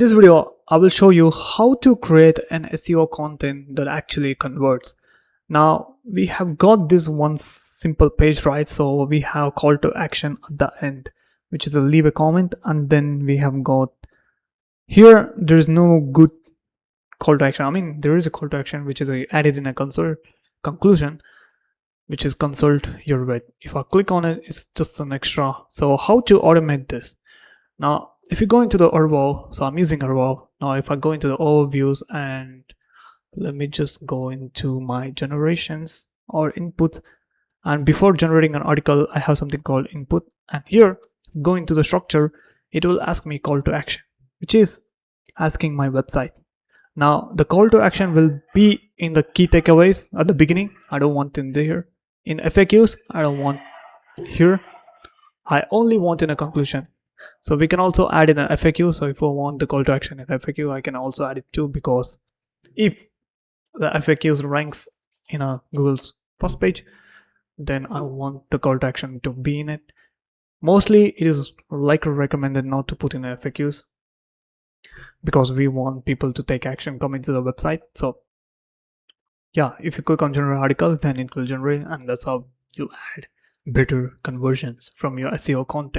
This video, I will show you how to create an SEO content that actually converts. Now, we have got this one simple page, right? So we have call to action at the end, which is a leave a comment, and then we have got here, there is no good call to action. I mean, there is a call to action which is added in a conclusion, which is consult your vet. If I click on it, it's just an extra. So how to automate this? Now, if you go into the overview, so I'm using overview. Now, if I go into the overviews and let me just go into my generations or inputs. And before generating an article, I have something called input. And here, go into the structure, it will ask me call to action, which is asking my website. Now, the call to action will be in the key takeaways at the beginning. I don't want in there. In FAQs, I don't want here. I only want in a conclusion. So we can also add in an FAQ. So if I want the call to action in FAQ, I can also add it too, because if the FAQs ranks in a Google's first page, then I want the call to action to be in it. Mostly it is recommended not to put in FAQs because we want people to take action, come into the website. So yeah, if you click on generate article, then it will generate, and that's how you add better conversions from your SEO content.